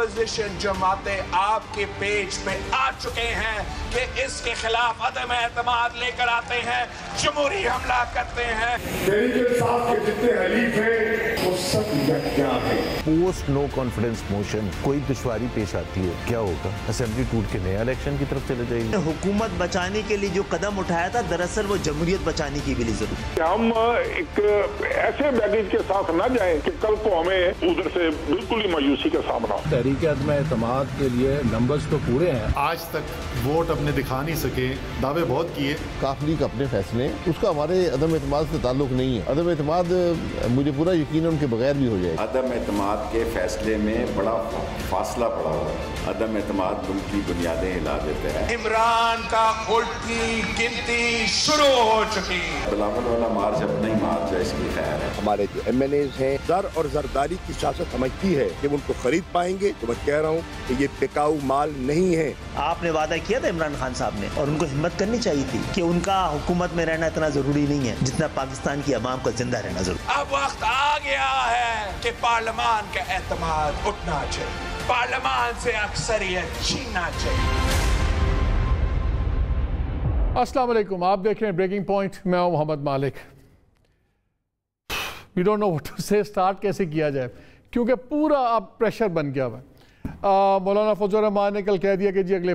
Opposition जमातें आपके page पे आ चुके हैं कि इसके खिलाफ अदम एतमाद लेकर आते हैं, जमहूरी हमला करते हैं। तहरीक इंसाफ के जितने हलीफ हैं वो सब क्या है। पोस्ट नो कॉन्फिडेंस मोशन कोई दुश्वारी पेश आती है, क्या होगा? असेंबली टूट के नया इलेक्शन की तरफ चले जाएगी। हुकूमत बचाने के लिए जो कदम उठाया था, दरअसल वो जमहूरियत बचाने की भी जरूरत। हम एक ऐसे बैगेज के साथ न जाएं कि कल को हमें उधर से बिल्कुल ही मायूसी का सामना हो। तहरीक अदम एतमाद के लिए नंबर्स तो पूरे हैं। आज तक वोट अपने दिखा नहीं सके, दावे बहुत किए। काफ लीग अपने फैसले, उसका हमारे अदम एतमाद से ताल्लुक नहीं है। अदम एतमाद मुझे पूरा यकीन है उनके बगैर भी हो जाए। अदम एतमाद के फैसले में बड़ा फासला पड़ा हुआ है। अदम एतमाद मुल्क की बुनियादें हिला देते हैं। इमरान का उल्टी गिनती शुरू हो चुकी। बिलावल वाला मार्च अब नहीं मार्च है, इसकी खैर है। हमारे जो MNAs हैं दर और जरदारी की सियासत समझती है कि उनको खरीद पाएंगे, तो मैं कह रहा हूँ कि ये टिकाऊ माल नहीं है। आपने वादा किया था इमरान खान साहब ने, और उनको हिम्मत करनी चाहिए थी कि उनका हुकूमत में रहना इतना जरूरी नहीं है जितना पाकिस्तान की अवाम का जिंदा रहना जरूरी। अब वक्त आ गया है कि पार्लियामान का एतमाद उठना चाहिए, पार्लियामान से अक्सरियत छीनना चाहिए। अस्सलाम वालेकुम, आप देख रहे हैं ब्रेकिंग पॉइंट। मैं हूं Mohammad Malik. We don't know what to say, start कैसे किया जाए, क्योंकि पूरा अब प्रेशर बन गया हुआ है। मौलाना फजल रहमान ने कल कह दिया कि जी अगले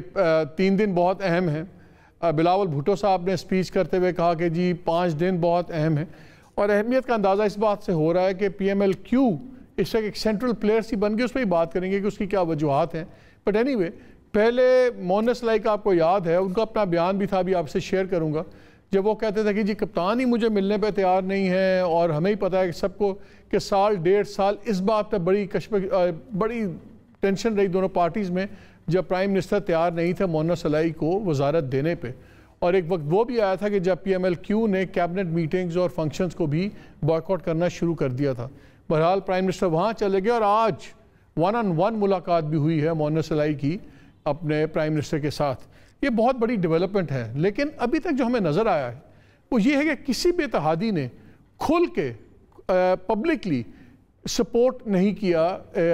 3 दिन बहुत अहम हैं। बिलावल भुट्टो साहब ने स्पीच करते हुए कहा कि जी 5 दिन बहुत अहम हैं, और अहमियत का अंदाज़ा इस बात से हो रहा है कि PMLQ इस वक्त एक सेंट्रल प्लेयर सी बन गई। उस पर ही बात करेंगे कि उसकी क्या वजूहत हैं। बट एनीवे, पहले मोनस लाई का आपको याद है, उनका अपना बयान भी था, अभी आपसे शेयर करूँगा, जब वो कहते थे कि जी कप्तान ही मुझे मिलने पे तैयार नहीं है, और हमें ही पता है कि सबको कि साल 1.5 साल इस बात पर बड़ी टेंशन रही दोनों पार्टीज़ में, जब प्राइम मिनिस्टर तैयार नहीं थे मोनस लाई को वजारत देने पे। और एक वक्त वो भी आया था कि जब PMLQ ने कैबिनेट मीटिंग्स और फंक्शंस को भी बॉयकॉट करना शुरू कर दिया था। बहरहाल प्राइम मिनिस्टर वहाँ चले गए, और आज 1-on-1 मुलाकात भी हुई है मोनस लाई की अपने प्राइम मिनिस्टर के साथ। ये बहुत बड़ी डेवलपमेंट है, लेकिन अभी तक जो हमें नज़र आया है वो ये है कि किसी भी इत्तेहादी ने खुल के पब्लिकली सपोर्ट नहीं किया,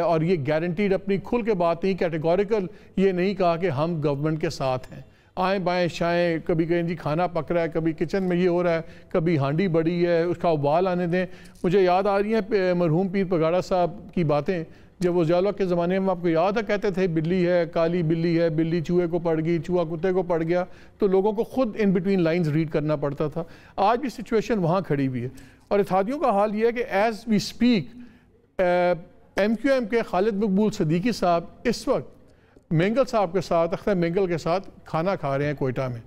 और ये गारंटीड अपनी खुल के बात नहीं, कैटेगोरिकल ये नहीं कहा कि हम गवर्नमेंट के साथ हैं। आएँ बाएँ शाएँ, कभी कहें जी खाना पक रहा है, कभी किचन में ये हो रहा है, कभी हांडी बड़ी है, उसका उबाल आने दें। मुझे याद आ रही हैं मरहूम पीर पगाड़ा साहब की बातें, जब वो ज़िया के ज़माने में आपको याद है कहते थे बिल्ली है, काली बिल्ली है, बिल्ली चूहे को पड़ गई, चूहा कुत्ते को पड़ गया, तो लोगों को खुद इन बिटवीन लाइंस रीड करना पड़ता था। आज भी सिचुएशन वहाँ खड़ी हुई है, और इत्तेहादियों का हाल ये है कि एज़ वी स्पीक MQM के खालिद मकबूल सदीकी साहब इस वक्त मेंगल साहब के साथ, अख्तर मेंगल के साथ खाना खा रहे हैं कोयटा में।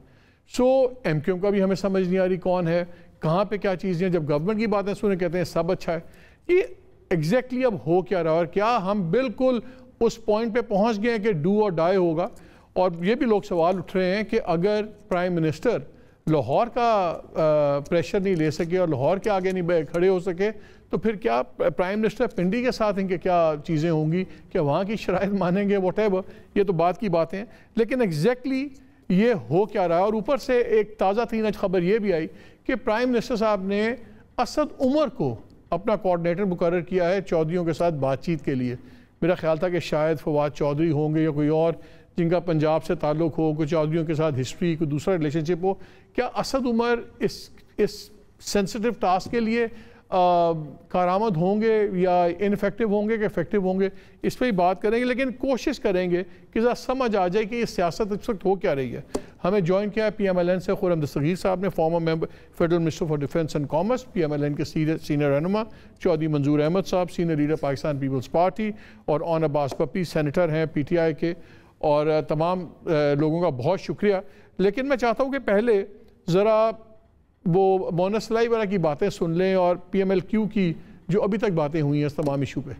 MQM का भी हमें समझ नहीं आ रही कौन है, कहाँ पे क्या चीज़ें हैं। जब गवर्नमेंट की बातें सुने कहते हैं सब अच्छा है। ये एग्जैक्टली अब हो क्या रहा है, और क्या हम बिल्कुल उस पॉइंट पे पहुंच गए हैं कि डू और डाई होगा। और ये भी लोग सवाल उठ रहे हैं कि अगर प्राइम मिनिस्टर लाहौर का प्रेशर नहीं ले सके और लाहौर के आगे नहीं खड़े हो सके, तो फिर क्या प्राइम मिनिस्टर पिंडी के साथ इनके क्या चीज़ें होंगी, क्या वहाँ की शराइत मानेंगे, व्हाटएवर। ये तो बात की बातें हैं, लेकिन एग्जैक्टली ये हो क्या रहा है। और ऊपर से एक ताज़ा तरीन खबर ये भी आई कि प्राइम मिनिस्टर साहब ने असद उमर को अपना कोऑर्डिनेटर मुकर्रर किया है चौधरियों के साथ बातचीत के लिए। मेरा ख्याल था कि शायद फवाद चौधरी होंगे या कोई और जिनका पंजाब से ताल्लुक़ हो, कोई चौधरियों के साथ हिस्ट्री, कोई दूसरा रिलेशनशिप हो। क्या असद उमर इस सेंसिटिव टास्क के लिए कारामद होंगे या इनफेक्टिव होंगे कि इफेक्टिव होंगे, इस पर ही बात करेंगे। लेकिन कोशिश करेंगे कि ज़रा समझ आ जाए कि ये सियासत इस वक्त हो क्या रही है। हमें ज्वाइन किया है PMLN से खुर्रम दस्तगीर साहब ने, former member federal minister for defence and commerce, PMLN के सीनियर रहनुमा चौधरी मंजूर अहमद साहब, सीनियर लीडर पाकिस्तान पीपल्स पार्टी, और ऑन अब्बास पप्पी सेनेटर हैं PTI के। और तमाम लोगों का बहुत शुक्रिया। लेकिन मैं चाहता हूँ कि पहले ज़रा वो मोनस लाई वाला की बातें सुन लें, और PMLQ की जो अभी तक बातें हुई हैं इस तमाम इशू पे।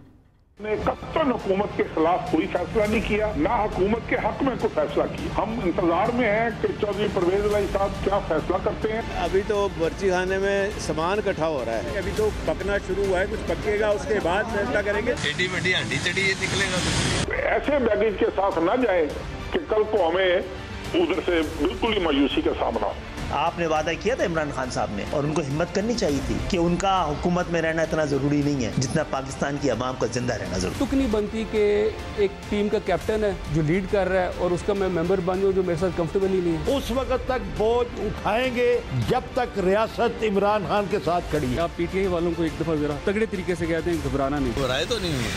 ने कत्तन हुकूमत के खिलाफ कोई फैसला नहीं किया, ना हुकूमत के हक में कोई फैसला किया। हम इंतजार में हैं कि चौधरी परवेज लाई साहब क्या फैसला करते हैं। अभी तो बर्ची खाने में सामान इकट्ठा हो रहा है, अभी तो पकना शुरू हुआ है, कुछ पकेगा उसके बाद फैसला करेंगे। एडी बड़ी हांडी चढ़ी निकलेगा। ऐसे बैगेज के साथ न जाए कि कल को हमें उधर से बिल्कुल ही मायूसी का सामना हो। आपने वादा किया था इमरान खान साहब ने, और उनको हिम्मत करनी चाहिए थी कि उनका हुकूमत में रहना इतना ज़रूरी नहीं है जितना पाकिस्तान की आवाम का जिंदा रहना जरूरी। तुक नहीं बनती कि एक टीम का कैप्टन है जो लीड कर रहा है और उसका मैं मेंबर बन जाऊँ जो मेरे साथ कंफर्टेबल ही नहीं है। उस वक्त तक बोझ उठाएंगे जब तक रियासत इमरान खान के साथ खड़ी है। आप पीटीआई वालों को एक दफा जरा तगड़े तरीके से कहते हैं घबराना नहीं। घबराए तो नहीं है,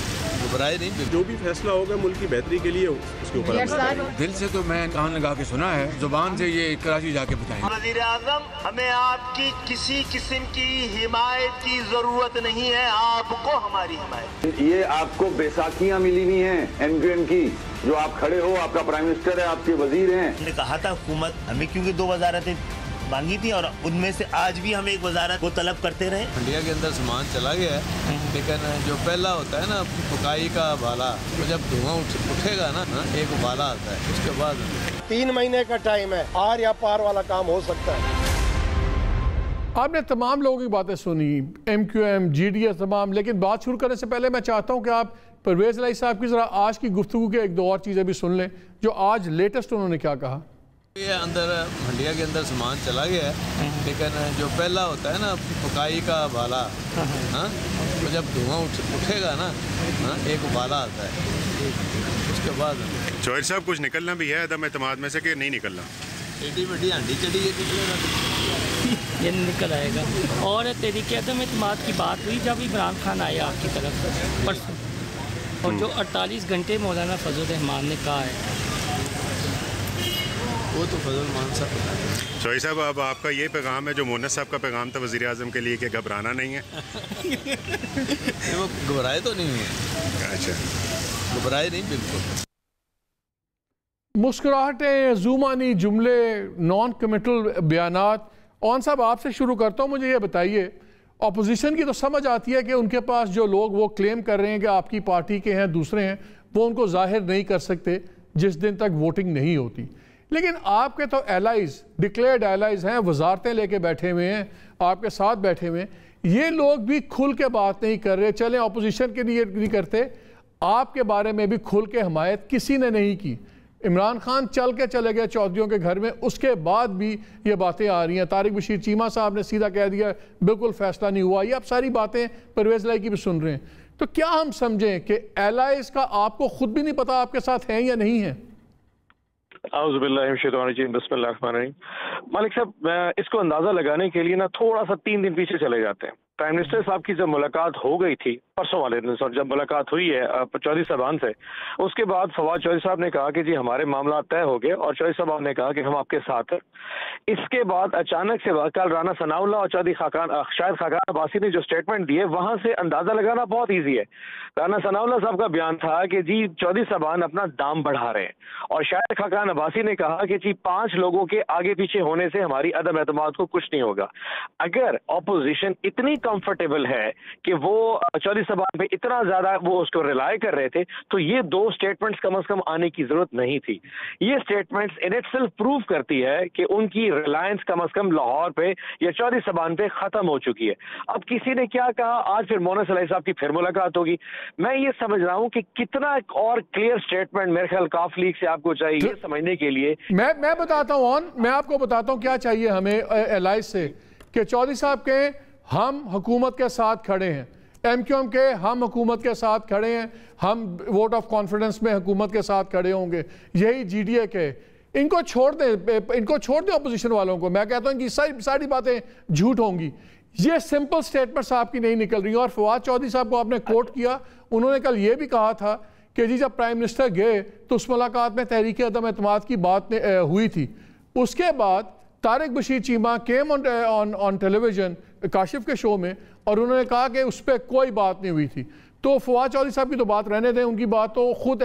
घबराए नहीं। जो भी फैसला होगा मुल्क की बेहतरी के लिए उसके ऊपर। दिल से तो मैं कान लगा के सुना है, जुबान से ये कराची जाके बताएंगे। वज़ीर आज़म, हमें आपकी किसी किस्म की हिमायत की जरूरत नहीं है, आपको हमारी हिमायत। ये आपको बैसाखियां मिली हुई हैं एमक्यूएम की, जो आप खड़े हो, आपका प्राइम मिनिस्टर है, आपके वजीर हैं। हमने कहा था हुकूमत हमें क्योंकि 2 वजारतें मांगी थी और उनमें से आज भी हम एक वजारत को तलब करते रहे। इंडिया के अंदर सामान चला गया है, लेकिन जो पहला होता है ना पकाई का बाला, तो जब धुआं उठेगा ना एक बाला आता है, उसके बाद 3 महीने का टाइम है, आर या पार वाला काम हो सकता है। आपने तमाम लोगों की बातें सुनी, MQM, GDS तमाम, लेकिन बात शुरू करने से पहले मैं चाहता हूँ कि आप परवेज़ इलाही साहब की ज़रा आज की गुफ्तगू के 1-2 और चीज़ें भी सुन लें, जो आज लेटेस्ट उन्होंने क्या कहा। ये अंदर इंडिया के अंदर सामान चला गया है, लेकिन जो पहला होता है ना पकाई का बाला, तो जब धुआं उठेगा ना एक बाला आता है, उसके बाद चौधरी साहब कुछ निकलना भी है अदम एतमाद में से कि नहीं निकलना? एडी बड़ी हांडी चढ़ी ये निकलेगा, ये निकल आएगा। और तहरीक अदम एतमाद की बात हुई जब इमरान खान आया आपकी तरफ परसों, और जो 48 घंटे मौलाना फजल रहमान ने कहा है वो तो फजल मान साहब। चौधरी साहब, अब आपका ये पैगाम है जो मोहन्नस साहब का पैगाम था वज़ीर आज़म के लिए कि घबराना नहीं है। वो घबराए तो नहीं है। अच्छा, घबराए नहीं बिल्कुल। मुस्कुराहटें, ज़ुबानी जुमले, नॉन कमिटल बयानात। ऑन साहब आपसे शुरू करता हूँ, मुझे ये बताइए, अपोजिशन की तो समझ आती है कि उनके पास जो लोग वो क्लेम कर रहे हैं कि आपकी पार्टी के हैं, दूसरे हैं, वो उनको जाहिर नहीं कर सकते जिस दिन तक वोटिंग नहीं होती। लेकिन आपके तो एलाइज, डिक्लेयर्ड एलाइज हैं, वजारतें लेके बैठे हुए हैं, आपके साथ बैठे हुए हैं, ये लोग भी खुल के बात नहीं कर रहे। चलें अपोजिशन के लिए नहीं करते, आपके बारे में भी खुल के हमायत किसी ने नहीं की। इमरान खान चल के चले गए चौधरियों के घर में, उसके बाद भी ये बातें आ रही हैं। तारिक बशीर चीमा साहब ने सीधा कह दिया बिल्कुल फैसला नहीं हुआ। ये आप सारी बातें परवेज़ इलाही की भी सुन रहे हैं, तो क्या हम समझें कि एलाइज का आपको खुद भी नहीं पता आपके साथ हैं या नहीं है? मालिक साहब, इसको अंदाजा लगाने के लिए ना थोड़ा सा 3 दिन पीछे चले जाते हैं। प्राइम मिनिस्टर साहब की जब मुलाकात हो गई थी परसों वाले दिन, जब मुलाकात हुई है चौधरी साहबान से, उसके बाद फवाद चौधरी साहब ने कहा कि जी हमारे मामला तय हो गए, और चौधरी साहब ने कहा कि हम आपके साथ हैं। इसके बाद अचानक से कल राना सनाउल्ला और चौधरी शाहिद खाकान अब्बासी ने जो स्टेटमेंट दिए, वहां से अंदाजा लगाना बहुत ईजी है। राना सनाउल्ला साहब का बयान था कि जी चौधरी साहबान अपना दाम बढ़ा रहे हैं, और शाहिद खाकान अब्बासी ने कहा कि जी 5 लोगों के आगे पीछे होने से हमारी अदम एतमाद को कुछ नहीं होगा। अगर ऑपोजिशन इतनी कंफर्टेबल है कि वो चौधरी साहबान पे इतना ज्यादा वो उसको रिलाय कर रहे थे, तो ये 2 स्टेटमेंट्स कम से कम आने की जरूरत नहीं थी। ये स्टेटमेंट्स इन इटसेल्फ प्रूव करती है कि उनकी रिलायंस कम से कम लाहौर पे या चौधरी साहबान पे खत्म हो चुकी है। अब किसी ने क्या कहा, आज फिर मोहन्नस इलाही साहब की फिर मुलाकात होगी। मैं ये समझ रहा हूँ कि कितना और क्लियर स्टेटमेंट मेरे ख्याल काफ लीग से आपको चाहिए समझने के लिए। मैं बताता हूँ, मैं आपको बताता हूँ क्या चाहिए हमें एलाइज से, कि चौधरी साहब के हम हुकूमत के साथ खड़े हैं, MQM के हम हुकूमत के साथ खड़े हैं, हम वोट ऑफ कॉन्फिडेंस में हुकूमत के साथ खड़े होंगे। यही GDA के, इनको छोड़ दें अपोजिशन वालों को। मैं कहता हूँ कि सारी बातें झूठ होंगी। ये सिंपल स्टेटमेंट्स आपकी नहीं निकल रही। और फवाद चौधरी साहब को आपने कोट किया, उन्होंने कल ये भी कहा था कि जी जब प्राइम मिनिस्टर गए तो उस मुलाकात में तहरीक अदम एतमाद की बात हुई थी। उसके बाद Tariq Bashir Cheema came on television Kashif के शो में, और उन्होंने कहा कि उस पर कोई बात नहीं हुई थी। तो फवाद चौधरी साहब की तो बात रहने दें, उनकी बात तो खुद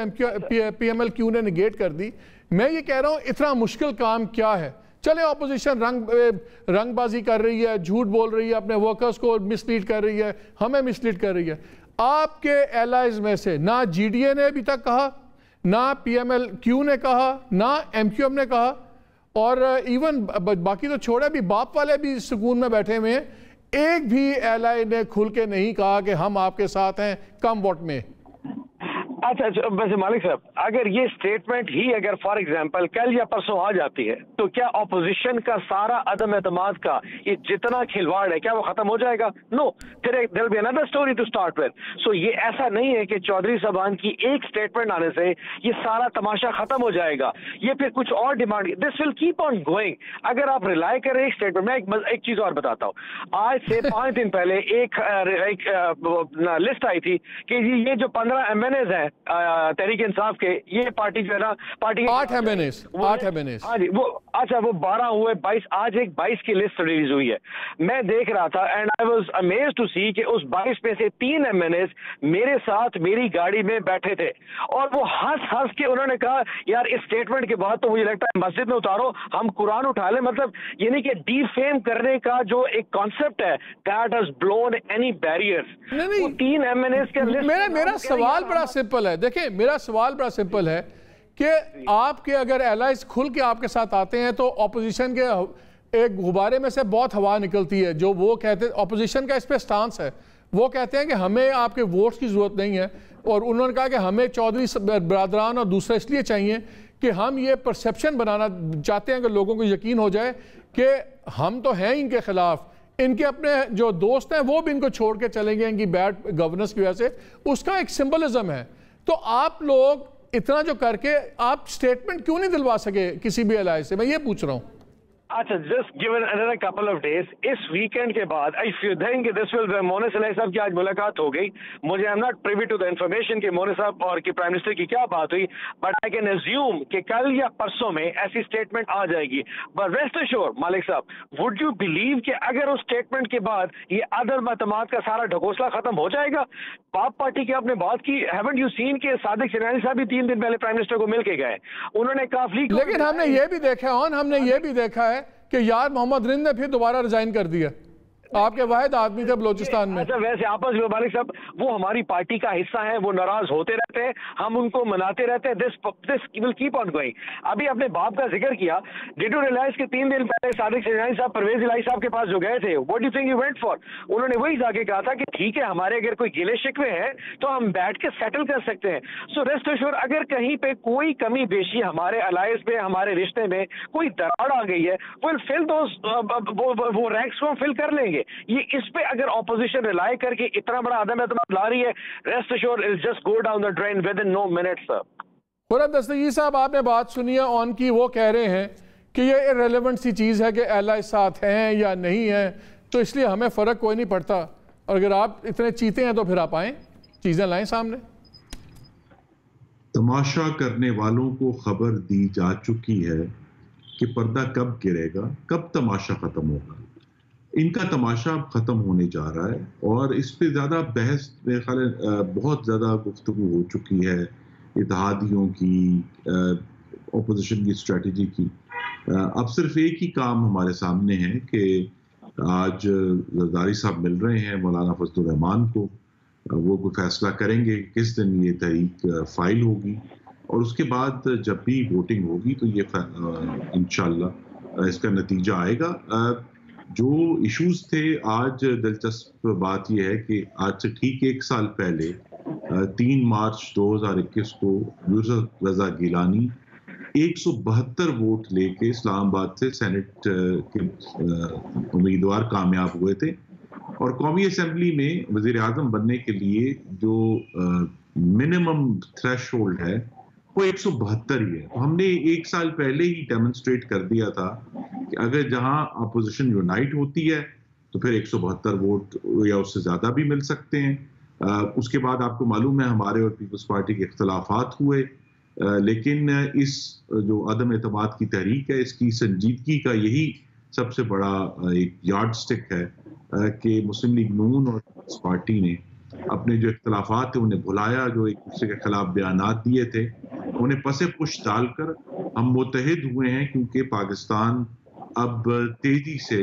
PMLQ ने निगेट कर दी। मैं ये कह रहा हूँ इतना मुश्किल काम क्या है? चले ऑपोजिशन रंगबाजी कर रही है, झूठ बोल रही है, अपने वर्कर्स को मिसलीड कर रही है, हमें मिसलीड कर रही है। आपके एलाइज में से ना GDA ने अभी तक कहा, ना PMLQ ने कहा, ना MQM ने कहा, और इवन बाकी तो छोड़े, भी बाप वाले भी सुकून में बैठे हुए हैं। एक भी एलआई ने खुल के नहीं कहा कि हम आपके साथ हैं कम वोट में। अच्छा वैसे मालिक साहब, अगर ये स्टेटमेंट ही अगर फॉर एग्जांपल कल या परसों आ जाती है तो क्या ऑपोजिशन का सारा अदम एतमाद का ये जितना खिलवाड़ है क्या वो खत्म हो जाएगा? नो, फिर there be another story to start with. So ये ऐसा नहीं है कि चौधरी साहबान की एक स्टेटमेंट आने से ये सारा तमाशा खत्म हो जाएगा, ये फिर कुछ और demand, this will keep on going. अगर आप रिलाई करें एक स्टेटमेंट, मैं एक चीज और बताता हूँ। आज से 5 दिन पहले एक लिस्ट आई थी कि ये जो 15 MNAs हैं तहरीक इंसाफ के, ये पार्टी जो है ना, पार्टी 8 MNAs हाँ जी, वो अच्छा वो 12 हुए 22, आज एक 22 की लिस्ट रिलीज हुई है। मैं देख रहा था and I was amazed to see कि उस 22 में से 3 MNAs मेरे साथ मेरी गाड़ी में बैठे थे और वो हंस के उन्होंने कहा यार इस स्टेटमेंट के बाद तो मुझे लगता है मस्जिद में उतारो, हम कुरान उठा लें। मतलब यानी कि डीफेम करने का जो एक कॉन्सेप्ट है, that has blown any barriers. वो 3 MNAs के लिस्ट। मेरा सवाल बड़ा सिंपल है, देखिए मेरा सवाल बड़ा सिंपल है कि आपके अगर एलाइज खुल के आपके साथ आते हैं तो ऑपोजिशन के एक गुब्बारे में से बहुत हवा निकलती है। जो वो कहते हैं, ऑपोजिशन का इस पे स्टांस है, वो कहते हैं कि हमें आपके वोट्स की ज़रूरत नहीं है, और उन्होंने कहा कि हमें चौधरी बरादरान और दूसरे इसलिए चाहिए कि हम ये परसेप्शन बनाना चाहते हैं कि लोगों को यकीन हो जाए कि हम तो हैं इनके खिलाफ, इनके अपने जो दोस्त हैं वो भी इनको छोड़ के चलेंगे इनकी बैड गवर्नेंस की वजह से। उसका एक सिंबलिज्म है। तो आप लोग इतना जो करके आप स्टेटमेंट क्यों नहीं दिलवा सके किसी भी एलायंस से, मैं ये पूछ रहा हूँ। अच्छा, just given another couple of days, इस वीकेंड के बाद if you think this will, मोने सलाह साहब की आज मुलाकात हो गई, मुझे I am not privy to the information कि मोने साहब और कि प्राइम मिनिस्टर की क्या बात हुई, बट आई कैन अज्यूम कि कल या परसों में ऐसी स्टेटमेंट आ जाएगी। बट रेस्ट एश्योर मालिक साहब, वुड यू बिलीव कि अगर उस स्टेटमेंट के बाद ये अदम एतमाद का सारा ढकोसला खत्म हो जाएगा? पाप पार्टी की आपने बात की, हैवंट यू सीन के सादिक सिनानी साहब भी 3 दिन पहले प्राइम मिनिस्टर को मिल के गए, उन्होंने काफी, लेकिन हमने ये भी देखा हमने ये भी देखा है कि यार मोहम्मद रिंद ने फिर दोबारा रिजाइन कर दिया। आपके वाहिद आदमी थे बलोचिस्तान में। अच्छा, वैसे आपस में मालिक साहब वो हमारी पार्टी का हिस्सा है, वो नाराज होते रहते हैं, हम उनको मनाते रहते हैं, this will keep on going. अभी अपने बाप का जिक्र किया, डिड यू रियलाइज के 3 दिन पहले सादिक सिनानी साहब परवेज इलाही साहब के पास जो गए थे, what do you think you went for? उन्होंने वही जाके कहा था कि ठीक है हमारे अगर कोई गिले शिकवे हैं तो हम बैठ के सेटल कर सकते हैं। सो रेस्ट एश्योर, अगर कहीं पे कोई कमी बेशी हमारे अलायंस में, हमारे रिश्ते में कोई दरार आ गई है, विल फिल दोस, वो रैंक्स को फिल कर लेंगे। ये इस पे अगर ऑपोजिशन रिलाई करके इतना बड़ा आदम एतमाद ला रही है, rest assured it just go down the drain within no minutes. Sir Khurram Dastgir साहब, आपने बात सुनी है ऑन की, वो कह रहे हैं कि ये इररिलेवेंट सी चीज़ है कि एलाय साथ हैं या नहीं है, तो इसलिए हमें फ़र्क कोई नहीं पड़ता। और अगर आप इतने चीते हैं तो फिर आप आएँ, चीज़ें लाएँ सामने। तमाशा करने वालों को खबर दी जा चुकी है कि पर्दा कब गिरेगा, कब तमाशा ख़त्म होगा। इनका तमाशा अब ख़त्म होने जा रहा है और इस पे ज़्यादा बहस मेरे ख्याल बहुत ज़्यादा गुफ्तगू हो चुकी है, इत्तेहादियों की, अपोजिशन की स्ट्रेटजी की। अब सिर्फ एक ही काम हमारे सामने है कि आज जरदारी साहब मिल रहे हैं मौलाना फजलुर रहमान को, वो कोई फैसला करेंगे किस दिन ये तहरीक फाइल होगी, और उसके बाद जब भी वोटिंग होगी तो ये इंशाल्लाह इसका नतीजा आएगा। जो इश्यूज थे, आज दिलचस्प बात यह है कि आज से ठीक 1 साल पहले 3 मार्च 2021 को यूसुफ रजा गिलानी 172 वोट लेके इस्लामाबाद से सेनेट के उम्मीदवार कामयाब हुए थे, और कौमी असेंबली में वजीर आजम बनने के लिए जो मिनिमम थ्रेशोल्ड है वो 172 ही है। तो हमने 1 साल पहले ही डेमोन्स्ट्रेट कर दिया था कि अगर जहां अपोजिशन यूनाइट होती है तो फिर 172 वोट या उससे ज्यादा भी मिल सकते हैं। उसके बाद आपको मालूम है हमारे और पीपल्स पार्टी के इख्तलाफात हुए, लेकिन इस जो अदम एतमाद की तहरीक है, इसकी संजीदगी का यही सबसे बड़ा एक यार्ड स्टिक है कि मुस्लिम लीग नून और पीपल्स पार्टी ने अपने जो इख्तलाफात थे उन्हें भुलाया, जो एक दूसरे के खिलाफ बयानात दिए थे उन्हें पसे पुश डालकर हम मुत्तहिद हुए हैं, क्योंकि पाकिस्तान अब तेजी से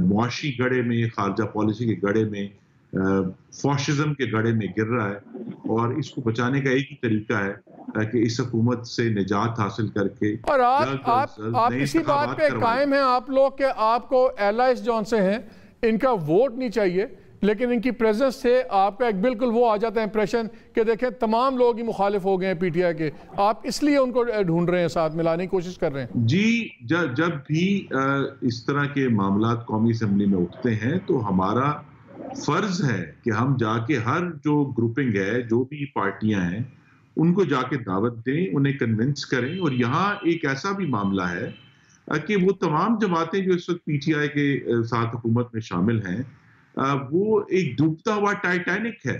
मुआशी गड़े में, खारजा पॉलिसी के गड़े में, फॉशिज्म के गड़े में गिर रहा है, और इसको बचाने का एक ही तरीका है कि इस हुकूमत से निजात हासिल करके। और आप इसी बात पे कायम हैं आप लोग के आपको एलाइस जॉन से हैं, इनका वोट नहीं चाहिए, लेकिन इनकी प्रेजेंस से आपका एक बिल्कुल वो आ जाता है इंप्रेशन कि देखें तमाम लोग ही मुखालिफ हो गए हैं पीटीआई के, आप इसलिए उनको ढूंढ रहे हैं, साथ मिलाने की कोशिश कर रहे हैं। जी, जब भी इस तरह के मामलात कौमी असेंबली में उठते हैं तो हमारा फर्ज है कि हम जाके हर जो ग्रुपिंग है, जो भी पार्टियां हैं, उनको जाके दावत दें, उन्हें कन्विंस करें। और यहाँ एक ऐसा भी मामला है कि वो तमाम जमातें जो इस वक्त पीटीआई के साथ हुकूमत में शामिल हैं, वो एक डूबता हुआ टाइटैनिक है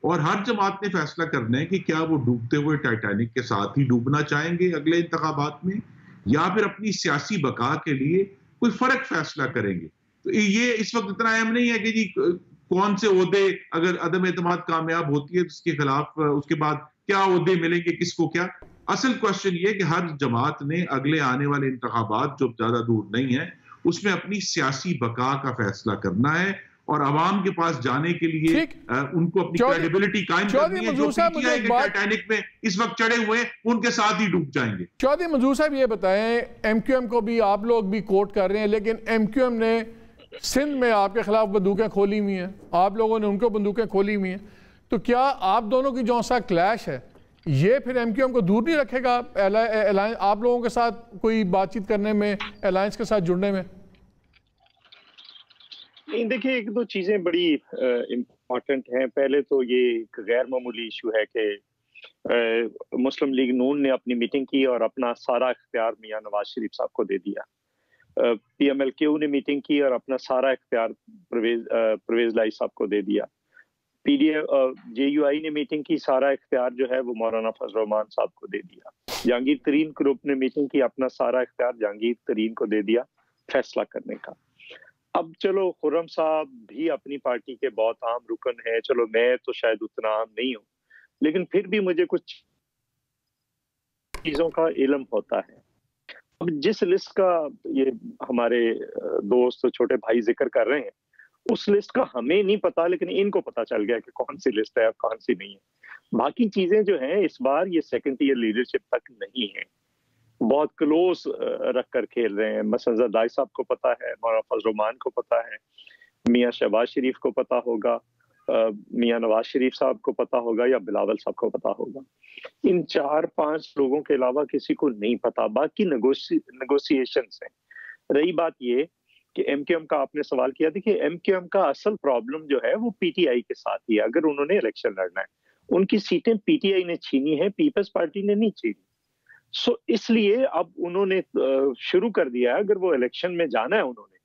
और हर जमात ने फैसला करना है कि क्या वो डूबते हुए टाइटैनिक के साथ ही डूबना चाहेंगे अगले इंतखाबात में, या फिर अपनी सियासी बका के लिए कोई फर्क फैसला करेंगे। तो ये इस वक्त इतना अहम नहीं है कि जी कौन से ओहदे अगर अदम एतमाद कामयाब होती है तो उसके खिलाफ उसके बाद क्या ओहदे मिलेंगे, किसको क्या। असल क्वेश्चन ये कि हर जमात ने अगले आने वाले इंतखाबात जो ज्यादा दूर नहीं है उसमें अपनी सियासी बका का फैसला करना है और अवाम के पास जाने के लिए उनको अपनी क्रेडिबिलिटी कायम करनी है। जो पीटीआई के टाइटैनिक में इस वक्त चढ़े हुए हैं उनके साथ ही डूब जाएंगे। चौधरी मंजूर साहब ये बताएं, एमक्यूएम को भी आप लोग भी कोट कर रहे हैं, लेकिन एमक्यूएम ने सिंध में आपके खिलाफ बंदूकें खोली हुई हैं, आप लोगों ने उनको बंदूकें खोली हुई हैं, तो क्या आप दोनों की जो सा क्लैश है ये फिर एमक्यूएम को दूर नहीं रखेगा आप लोगों के साथ कोई बातचीत करने में, अलायंस के साथ जुड़ने में? नहीं, देखिए एक दो चीजें बड़ी इम्पोर्टेंट हैं। पहले तो ये एक गैर मामूली इशू है कि मुस्लिम लीग नून ने अपनी मीटिंग की और अपना सारा इख्तियार मियां नवाज शरीफ साहब को दे दिया। पीएमएलक्यू ने मीटिंग की और अपना सारा इख्तियार परवेज लाई साहब को दे दिया। जेयूआई ने मीटिंग की, सारा इख्तियार जो है वो मौलाना फजल रहमान साहब को दे दिया। जहांगीर तरीन ग्रुप ने मीटिंग की, अपना सारा इख्तियार जहांगीर तरीन को दे दिया फैसला करने का। अब चलो खुर्रम साहब भी अपनी पार्टी के बहुत आम रुकन है, चलो मैं तो शायद उतना आम नहीं हूं, लेकिन फिर भी मुझे कुछ चीजों का इल्म होता है। अब जिस लिस्ट का ये हमारे दोस्त छोटे भाई जिक्र कर रहे हैं, उस लिस्ट का हमें नहीं पता, लेकिन इनको पता चल गया कि कौन सी लिस्ट है और कौन सी नहीं है। बाकी चीजें जो हैं इस बार ये सेकंड ईयर लीडरशिप तक नहीं है, बहुत क्लोज रख कर खेल रहे हैं। मसलन जरदारी साहब को पता है, मौलाना फजल रहमान को पता है, मियां शहबाज शरीफ को पता होगा, मियां नवाज शरीफ साहब को पता होगा या बिलावल साहब को पता होगा। इन 4-5 लोगों के अलावा किसी को नहीं पता। बाकी नेगोशिएशंस हैं। रही बात ये कि एमक्यूएम का आपने सवाल किया, देखिए एमक्यूएम का असल प्रॉब्लम जो है वो पीटीआई के साथ ही है। अगर उन्होंने इलेक्शन लड़ना है, उनकी सीटें पीटीआई ने छीनी है, पीपल्स पार्टी ने नहीं छीनी। सो इसलिए अब उन्होंने शुरू कर दिया है, अगर वो इलेक्शन में जाना है उन्होंने,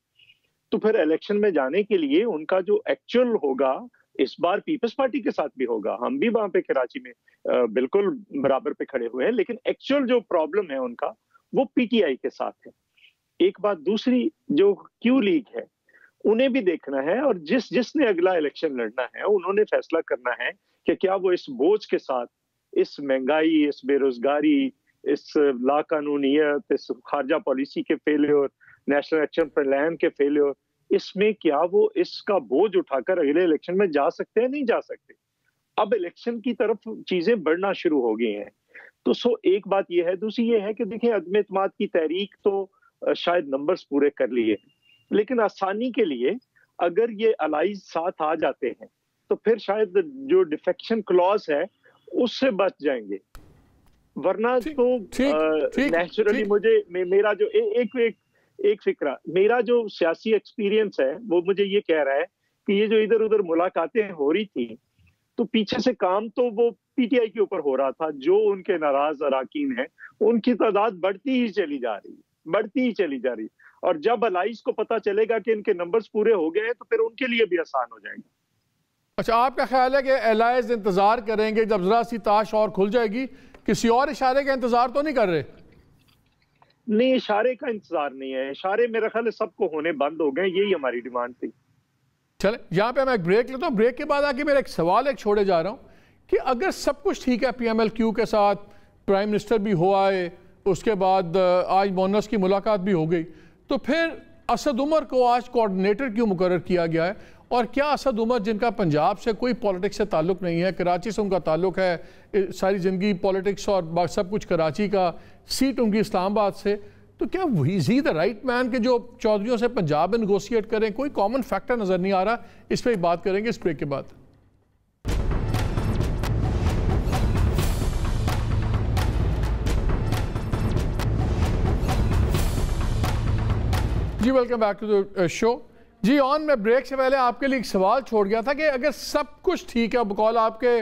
तो फिर इलेक्शन में जाने के लिए उनका जो एक्चुअल होगा इस बार पीपल्स पार्टी के साथ भी होगा। हम भी वहां पे कराची में बिल्कुल बराबर पे खड़े हुए हैं, लेकिन एक्चुअल जो प्रॉब्लम है उनका वो पीटीआई के साथ है। एक बात, दूसरी जो क्यू लीग है उन्हें भी देखना है, और जिसने अगला इलेक्शन लड़ना है उन्होंने फैसला करना है कि क्या वो इस बोझ के साथ, इस महंगाई, इस बेरोजगारी, इस लाकानूनियत, इस खारजा पॉलिसी के फेलियर, नेशनल एक्शन प्लान के फेलियर, इसमें क्या वो इसका बोझ उठाकर अगले इलेक्शन में जा सकते हैं, नहीं जा सकते। अब इलेक्शन की तरफ चीजें बढ़ना शुरू हो गई हैं। तो एक बात ये है। दूसरी ये है कि देखिए अदम एतमाद की तहरीक तो शायद नंबर्स पूरे कर लिए, लेकिन आसानी के लिए अगर ये अलाइज साथ आ जाते हैं तो फिर शायद जो डिफेक्शन क्लॉज है उससे बच जाएंगे, वरना तो नेचुरली मेरा जो एक फिक्रा, मेरा जो सियासी एक्सपीरियंस है वो मुझे ये कह रहा है कि ये जो इधर उधर मुलाकातें हो रही थी तो पीछे से काम तो वो पीटीआई के ऊपर हो रहा था। जो उनके नाराज अराकीन हैं उनकी तादाद बढ़ती ही चली जा रही, और जब अलाइज को पता चलेगा कि इनके नंबर्स पूरे हो गए हैं तो फिर उनके लिए भी आसान हो जाएगा। अच्छा, आपका ख्याल है कि अलाइज इंतजार करेंगे जब जरा सी ताश और खुल जाएगी? किसी और इशारे का इंतजार तो नहीं कर रहे? नहीं, इशारे का इंतजार नहीं है। इशारे मेरा ख्याल है सबको होने बंद हो गए, यही हमारी डिमांड थी। चले, यहाँ पे मैं एक ब्रेक लेता हूँ। ब्रेक के बाद आके मेरा एक सवाल छोड़े जा रहा हूँ कि अगर सब कुछ ठीक है, पीएमएलक्यू के साथ प्राइम मिनिस्टर भी हो आए, उसके बाद आज मोनस की मुलाकात भी हो गई, तो फिर असद उमर को आज कोऑर्डिनेटर क्यों मुकर्रर किया गया है? और क्या असद उमर, जिनका पंजाब से कोई पॉलिटिक्स से ताल्लुक़ नहीं है, कराची से उनका ताल्लुक़ है, सारी ज़िंदगी पॉलिटिक्स और सब कुछ कराची का, सीट उनकी इस्लामाबाद से, तो क्या is he the right man कि जो चौधरियों से पंजाब में नेगोशिएट करें? कोई कॉमन फैक्टर नज़र नहीं आ रहा। इस पर बात करेंगे इस ब्रेक के बाद। जी welcome back to the show. जी ऑन मैं ब्रेक से पहले आपके लिए एक सवाल छोड़ गया था कि अगर सब कुछ ठीक है, बकौल आपके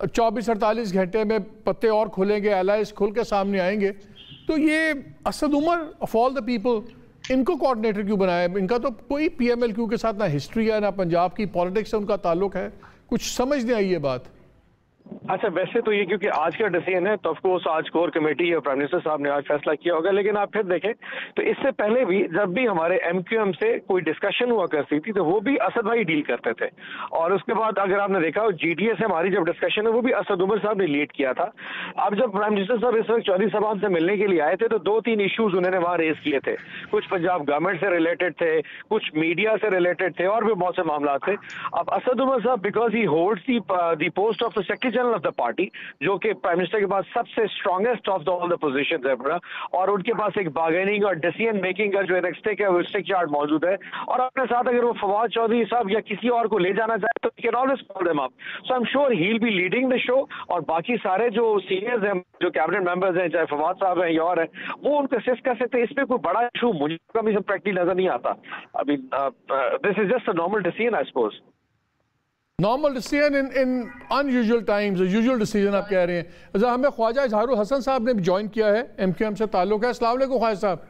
24-48 घंटे में पत्ते और खुलेंगे, एलाइज खुल के सामने आएंगे, तो ये Asad Umar of all the people, इनको कोऑर्डिनेटर क्यों बनाया? इनका तो कोई PMLQ के साथ ना हिस्ट्री है ना पंजाब की पॉलिटिक्स से उनका ताल्लुक है, कुछ समझ नहीं आई ये बात। अच्छा, वैसे तो ये क्योंकि आज का डिसीजन है तो ऑफकोर्स आज कोर कमेटी और प्राइम मिनिस्टर साहब ने आज फैसला किया होगा, लेकिन आप फिर देखें तो इससे पहले भी जब भी हमारे MQM से कोई डिस्कशन हुआ करती थी तो वो भी असद भाई डील करते थे, और उसके बाद अगर आपने देखा GDA से हमारी जब डिस्कशन है वो भी असद उमर साहब ने लीड किया था। अब जब प्राइम मिनिस्टर साहब इस वक्त चौधरी साहब से मिलने के लिए आए थे तो 2-3 इशूज उन्होंने वहाँ रेज किए थे, कुछ पंजाब गवर्नमेंट से रिलेटेड थे, कुछ मीडिया से रिलेटेड थे, और भी बहुत से मामला थे। अब असद उमर साहब because he holds the post of the secretary general of the party, जो कि प्राइम मिनिस्टर के पास सबसे strongest of all the positions है बड़ा, और उनके पास एक बार्गेनिंग और डिसीजन मेकिंग का जो एक स्टिक है वो स्टिक चार्ट मौजूद है, और अपने साथ अगर वो फवाद चौधरी साहब या किसी और को ले जाना चाहे तो he can always call them up. So I am sure he will be leading the show, और बाकी सारे जो सीनियर्स हैं, जो कैबिनेट मेंबर्स हैं, चाहे फवाद साहब हैं या और हैं, वो उनको असिस्ट कर सकते हैं। इस पे कोई बड़ा इशू मुझे कभी प्रैक्टिकली नजर नहीं आता। अभी this is just a normal decision I suppose. Normal decision in unusual times, usual decision आप कह रहे हैं। अच्छा, हमें ख्वाजा इजहारुल हसन साहब ने ज्वाइन किया है, MQM से ताल्लुक है। अस्सलाम वालेकुम ख्वाजा साहब।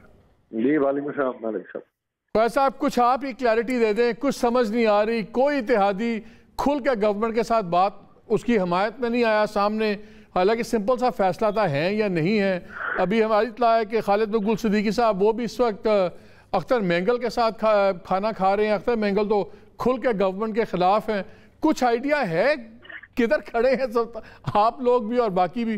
जी वालेकुम सलाम। ख्वाजा साहब, कुछ आप ही क्लैरिटी दे दें, कुछ समझ नहीं आ रही। कोई इत्तेहादी खुल के गवर्नमेंट के साथ बात उसकी हमायत में नहीं आया सामने, हालांकि सिंपल सा फैसला था है या नहीं है। अभी हमारी इत्तला है कि खालिद मकबूल सिद्दीकी साहब वो भी इस वक्त अख्तर मेंगल के साथ खाना खा रहे हैं। अख्तर मेंगल तो खुल के गवर्नमेंट के खिलाफ हैं। कुछ आइडिया है किधर खड़े हैं सब आप लोग भी और बाकी भी?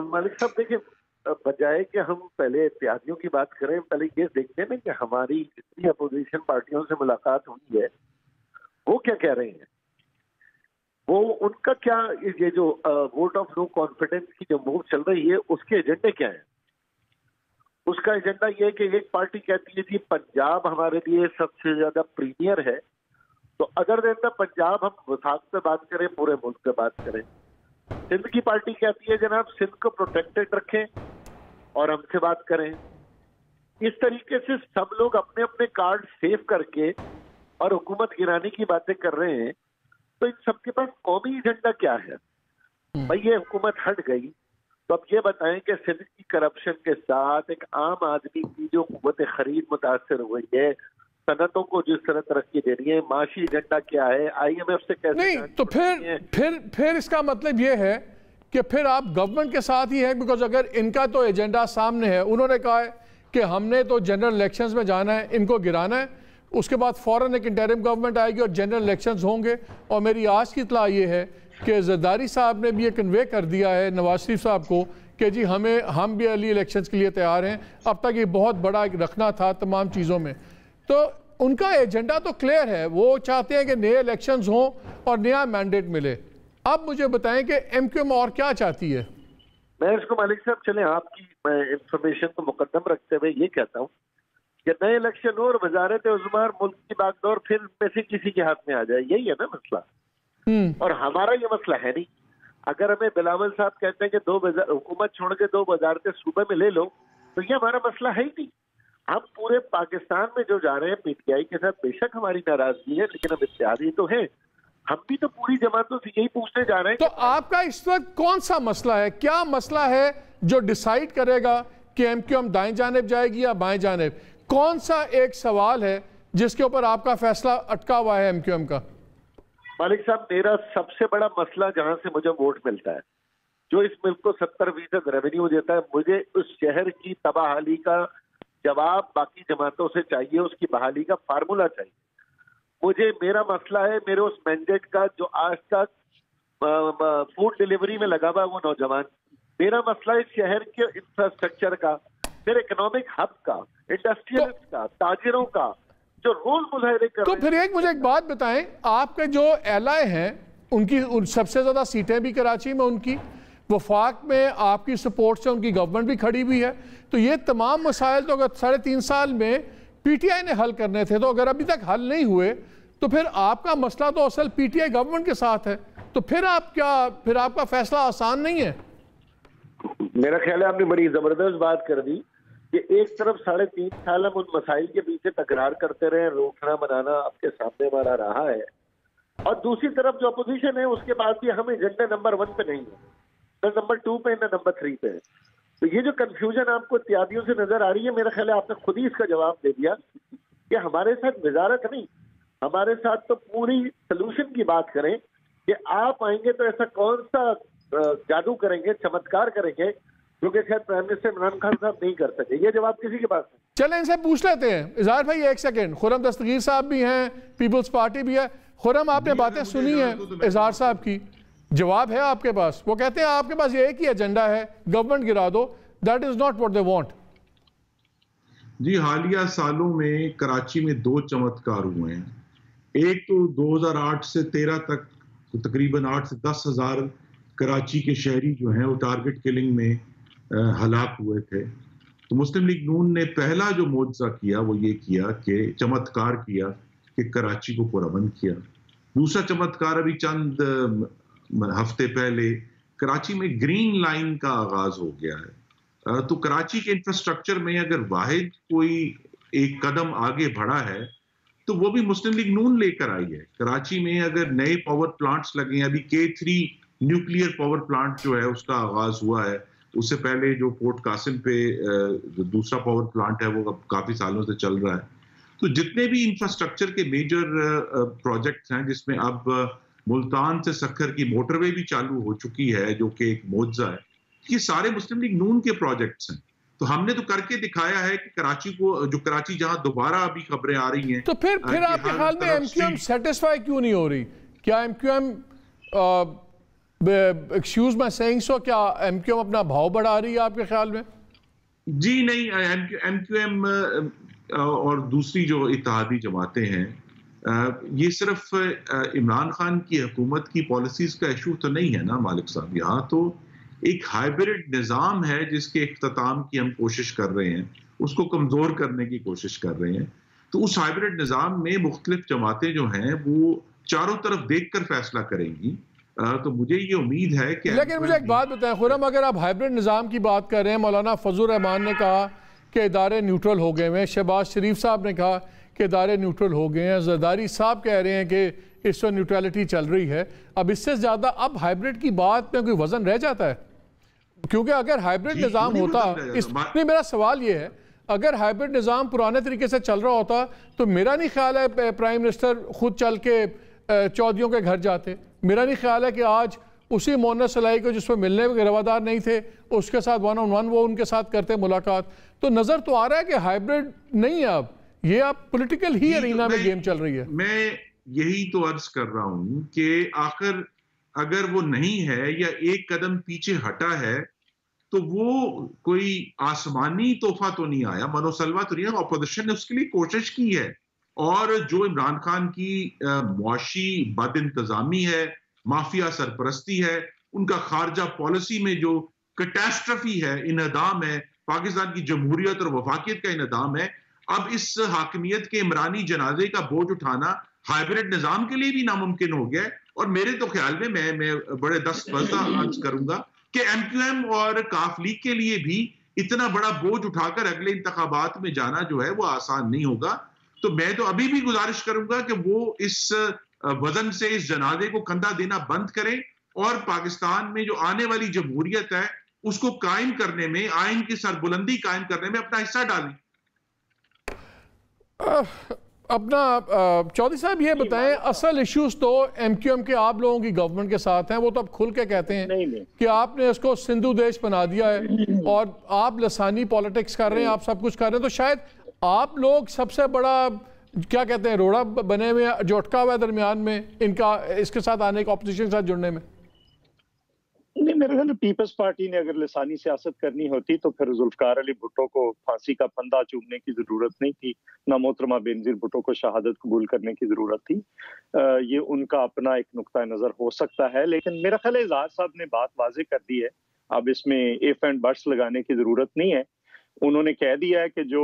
मलिक साहब देखिए, बजाय कि हम पहले इत्तेहादियों की बात करें, पहले ये देखते हैं ना कि हमारी जितनी अपोजिशन पार्टियों से मुलाकात हुई है वो क्या कह रहे हैं, वो उनका क्या, ये जो वोट ऑफ नो कॉन्फिडेंस की जो मूव चल रही है उसके एजेंडे क्या है। उसका एजेंडा ये है कि एक पार्टी कहती है जी पंजाब हमारे लिए सबसे ज्यादा प्रीमियर है, तो अदर देन द पंजाब हम वफाक पे बात करें, पूरे मुल्क पे बात करें। सिंध की पार्टी कहती है जनाब सिंध को प्रोटेक्टेड रखें और हमसे बात करें। इस तरीके से सब लोग अपने अपने कार्ड सेव करके और हुकूमत गिराने की बातें कर रहे हैं। तो इन सबके पास कौमी एजेंडा क्या है? भाई ये हुकूमत हट गई तो अब ये बताएं कि सिंध की करप्शन के साथ एक आम आदमी की जो कुव्वत खरीद मुतासर हुई है, सनतों को जिस तरह तरक्की देनी है, माशी एजेंडा क्या है, IMF से कैसे नहीं, तो फिर इसका मतलब ये है कि फिर आप गवर्नमेंट के साथ ही है, बिकॉज अगर इनका तो एजेंडा सामने है, उन्होंने कहा है कि हमने तो जनरल इलेक्शंस में जाना है, इनको गिराना है, उसके बाद फौरन एक इंटरिम गवर्नमेंट आएगी और जनरल इलेक्शंस होंगे। और मेरी आज की इत्तला ये है कि जरदारी साहब ने भी ये कन्वे कर दिया है नवाज शरीफ साहब को कि जी हम भी अर्ली इलेक्शंस के लिए तैयार हैं। अब तक ये बहुत बड़ा एक रखना था तमाम चीज़ों में, तो उनका एजेंडा तो क्लियर है, वो चाहते हैं कि नए इलेक्शंस हों और नया मैंडेट मिले। अब मुझे बताएं कि MQM और क्या चाहती है? मैं इसको मालिक साहब चले आपकी मैं इंफॉर्मेशन को मुकद्दम रखते हुए ये कहता हूँ कि नए इलेक्शन हो और वजारत उज़्मा मुल्क की बागडोर फिर में से किसी के हाथ में आ जाए, यही है ना मसला। और हमारा ये मसला है नहीं। अगर हमें बिलावल साहब कहते हैं कि हुकूमत छोड़ के 2 वजारतें सूबे में ले लो, तो ये हमारा मसला है ही नहीं। हम पूरे पाकिस्तान में जो जा रहे हैं PTI के साथ, बेशक हमारी नाराजगी है, लेकिन हम इत्तेहादी तो हैं। हम भी तो पूरी जमातों से यही पूछने जा रहे हैं। तो आपका इस वक्त कौन सा मसला है, क्या मसला है जो डिसाइड करेगा कि MQM दाएं जानिब जाएगी या बाएं जानिब? कौन सा एक सवाल है जिसके ऊपर आपका फैसला अटका हुआ है MQM का? मालिक साहब, मेरा सबसे बड़ा मसला जहां से मुझे वोट मिलता है, जो इस मुल्क को 70% रेवेन्यू देता है, मुझे उस शहर की तबाहाली का जवाब बाकी जमातों से चाहिए, उसकी बहाली का फार्मूला चाहिए। मुझे मेरा मसला है मेरे उस मैंडेट का जो आज तक फूड डिलीवरी में लगा हुआ वो नौजवान। मेरा मसला है शहर के इंफ्रास्ट्रक्चर का, फिर इकोनॉमिक हब का, इंडस्ट्रियलिस्ट का, ताजिरों का, जो रोज मुजाहिरे कर। तो फिर मुझे एक बात बताएं, आपके जो एलाए हैं उनकी सबसे ज्यादा सीटें भी कराची में उनकी, वफाक में आपकी सपोर्ट से उनकी गवर्नमेंट भी खड़ी हुई है। तो ये तमाम मसाइल तो अगर 3.5 साल में PTI ने हल करने थे, तो अगर अभी तक हल नहीं हुए तो फिर आपका मसला तो असल PTI गवर्नमेंट के साथ है। तो फिर आपका फैसला आसान नहीं है। मेरा ख्याल है आपने बड़ी जबरदस्त बात कर दी कि एक तरफ 3.5 साल हम उन मसाइल के पीछे तकरार करते रहे, रोकना बनाना आपके सामने हमारा रहा है, और दूसरी तरफ जो अपोजिशन है उसके पास भी हम एजेंडा नंबर 1 पे नहीं है, न नंबर 2 पे, न नंबर 3 पे है। तो ये जो कंफ्यूजन आपको इत्यादियों से नजर आ रही है, मेरा ख्याल है आपने खुद ही इसका जवाब दे दिया कि हमारे साथ वजारत नहीं, हमारे साथ तो पूरी सोल्यूशन की बात करें कि आप आएंगे तो ऐसा कौन सा जादू करेंगे, चमत्कार करेंगे जो कि शायद प्राइम मिनिस्टर इमरान खान साहब नहीं कर सके। ये जवाब किसी के पास नहीं। चलें इनसे पूछ लेते हैं। इजहार भाई एक सेकंड, खुर्रम दस्तगीर साहब भी हैं, पीपल्स पार्टी भी है। खुर्रम, आपने बातें सुनी हैं इजहार साहब की, जवाब है आपके पास? वो कहते हैं आपके पास एक ही एजेंडा है, गवर्नमेंट गिरा दो, that is not what they want. जी, हालिया सालों में कराची में 2 चमत्कार हुए हैं। एक तो 2008 से 13 तक तकरीबन 8 से 10 हज़ार कराची के शहरी जो हैं वो टारगेट किलिंग में हलाक हुए थे। तो मुस्लिम लीग नून ने पहला जो मोर्चा किया वो ये किया कि चमत्कार किया कि कराची को पुरअमन किया। दूसरा चमत्कार अभी चंद हफ्ते पहले कराची में ग्रीन लाइन का आगाज हो गया है। तो कराची के इंफ्रास्ट्रक्चर में अगर वाहिद कोई एक कदम आगे बढ़ा है तो वो भी मुस्लिम लीग नून लेकर आई है। कराची में अगर नए पावर प्लांट्स लगे हैं, अभी K3 न्यूक्लियर पावर प्लांट जो है उसका आगाज हुआ है, उससे पहले जो पोर्ट कासिम पे जो दूसरा पावर प्लांट है वो काफी सालों से चल रहा है। तो जितने भी इंफ्रास्ट्रक्चर के मेजर प्रोजेक्ट्स हैं, जिसमें अब मुल्तान से सक्खर की मोटरवे भी चालू हो चुकी है जो कि एक मौजज़ा है, ये सारे मुस्लिम लीग नून के प्रोजेक्ट्स हैं। तो हमने तो करके दिखाया है कि कराची को, जो कराची जहां दोबारा अभी खबरें आ रही हैं, तो फिर आपके ख्याल में MQM सेटिस्फाई क्यों नहीं हो रही? क्या MQM excuse my saying so, क्या MQM अपना भाव बढ़ा रही है आपके ख्याल में? जी नहीं, MQM और दूसरी जो इत्तेहादी जमातें हैं, ये सिर्फ इमरान खान की हुकूमत की पॉलिसीज का इशू तो नहीं है ना मालिक साहब। यहाँ तो एक हाइब्रिड निज़ाम है जिसके इख्तिताम की हम कोशिश कर रहे हैं, उसको कमज़ोर करने की कोशिश कर रहे हैं। तो उस हाइब्रिड निज़ाम में मुख्तलिफ जमातें जो हैं वो चारों तरफ देख कर फैसला करेंगी। तो मुझे ये उम्मीद है कि, लेकिन मुझे एक बात बताएं खुर्रम, अगर आप हाइब्रिड निज़ाम की बात कर रहे हैं, मौलाना फजल रहमान ने कहा कि इदारे न्यूट्रल हो गए हैं, शहबाज शरीफ साहब ने कहा कि इदारे न्यूट्रल हो गए हैं, ज़रदारी साहब कह रहे हैं कि इस वक्त न्यूट्रलिटी चल रही है। अब इससे ज़्यादा अब हाइब्रिड की बात में कोई वजन रह जाता है? क्योंकि अगर हाइब्रिड निज़ाम होता, नहीं, मेरा सवाल ये है, अगर हाइब्रिड निज़ाम पुराने तरीके से चल रहा होता तो मेरा नहीं ख्याल है प्राइम मिनिस्टर खुद चल के चौधरियों के घर जाते। मेरा नहीं ख्याल है कि आज उसी मोहन सलाई को जिसमें मिलने के रवादार नहीं थे उसके साथ 1-on-1 वो उनके साथ करते मुलाकात। तो नज़र तो आ रहा है कि हाइब्रिड नहीं है, अब ये आप पॉलिटिकल ही अरीना में गेम चल रही है। मैं यही तो अर्ज कर रहा हूं कि आखिर अगर वो नहीं है या एक कदम पीछे हटा है तो वो कोई आसमानी तोहफा तो नहीं आया, मनोसलवा तो नहीं है। अपोजिशन ने उसके लिए कोशिश की है, और जो इमरान खान की मुआशी बद इंतजामी है, माफिया सरपरस्ती है, उनका खारजा पॉलिसी में जो कैटास्ट्रफी है, इनहदाम है, पाकिस्तान की जमहूरियत और वफाकियत का इनहदाम है, अब इस हाकिमियत के इमरानी जनाजे का बोझ उठाना हाइब्रिड निजाम के लिए भी नामुमकिन हो गया है। और मेरे तो ख्याल में मैं बड़े दस्तबस्ता अर्ज करूंगा कि MQM और काफ लीग के लिए भी इतना बड़ा बोझ उठाकर अगले इंतखाबात में जाना जो है वो आसान नहीं होगा। तो मैं तो अभी भी गुजारिश करूंगा कि वो इस वजन से इस जनाजे को कंधा देना बंद करें और पाकिस्तान में जो आने वाली जमहूरियत है उसको कायम करने में, आइन की सरबुलंदी कायम करने में अपना हिस्सा डालें। अपना चौधरी साहब ये बताएं, असल इश्यूज तो MQM के आप लोगों की गवर्नमेंट के साथ हैं, वो तो अब खुल के कहते हैं कि आपने इसको सिंधु देश बना दिया है और आप लसानी पॉलिटिक्स कर रहे हैं, आप सब कुछ कर रहे हैं। तो शायद आप लोग सबसे बड़ा क्या कहते हैं रोड़ा बने हुए जो अटका हुआ है दरमियान में इनका, इसके साथ आने का, ऑपोजिशन के साथ जुड़ने में। नहीं, मेरे ख्याल में पीपल्स पार्टी ने अगर लिसानी सियासत करनी होती तो फिर जुल्फकार अली भुट्टो को फांसी का फंदा चूमने की जरूरत नहीं थी, ना मोहतरमा बेनजीर भुट्टो को शहादत कबूल करने की जरूरत थी। ये उनका अपना एक नुक्ता नजर हो सकता है, लेकिन मेरा ख्याल है इजहार साहब ने बात वाजे कर दी है। अब इसमें इफ एंड बट्स लगाने की जरूरत नहीं है। उन्होंने कह दिया है कि जो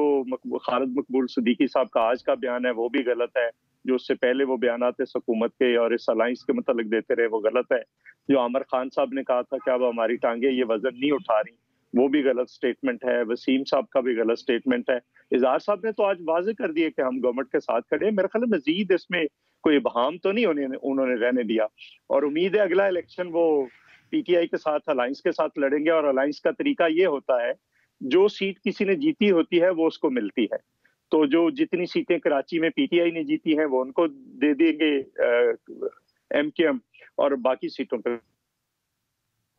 खालिद मकबूल सिद्दीकी साहब का आज का बयान है वो भी गलत है, जो उससे पहले वो बयान इस हुकूमत के और इस अलायंस के मतलब देते रहे वो गलत है। जो आमिर खान साहब ने कहा था कि अब हमारी टांगे ये वजन नहीं उठा रही, वो भी गलत स्टेटमेंट है। वसीम साहब का भी गलत स्टेटमेंट है। इजहार साहब ने तो आज वाजे कर दिए कि हम गवर्नमेंट के साथ खड़े हैं। मेरे ख्याल में मजीद इसमें कोई इबहाम तो नहीं उन्होंने रहने दिया, और उम्मीद है अगला इलेक्शन वो पीटीआई के साथ अलायंस के साथ लड़ेंगे। और अलायंस का तरीका ये होता है, जो सीट किसी ने जीती होती है वो उसको मिलती है। तो जो जितनी सीटें कराची में पीटीआई ने जीती हैं वो उनको दे देंगे एमकेएम, और बाकी सीटों पे।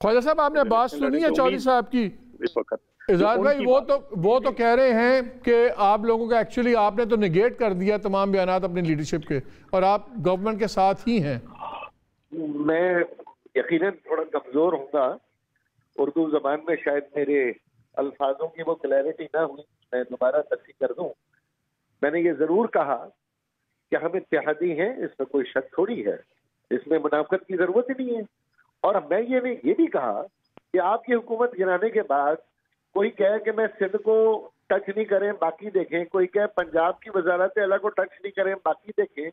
ख्वाजा साहब, आपने बात सुनी है चौधरी साहब की इस वक्त? इजहार भाई, वो तो कह रहे हैं कि आप लोगों का एक्चुअली आपने तो निगेट कर दिया तमाम बयान अपनी लीडरशिप के, और आप गवर्नमेंट के साथ ही हैं। मैं यकीनन थोड़ा कमजोर हूँगा, उर्दू जबान में शायद मेरे अल्फाजों की वो क्लैरिटी ना हुई, मैं दोबारा तस्दीक कर दूं। मैंने ये जरूर कहा कि हम इत्तेहादी हैं, इसमें कोई शक थोड़ी है, इसमें मुनाफकत की जरूरत ही नहीं है। और मैं ये भी कहा कि आपकी हुकूमत गिराने के बाद कोई कहे कि मैं सिंध को टच नहीं करें बाकी देखें, कोई कहे पंजाब की वजारत अला को टच नहीं करें बाकी देखें,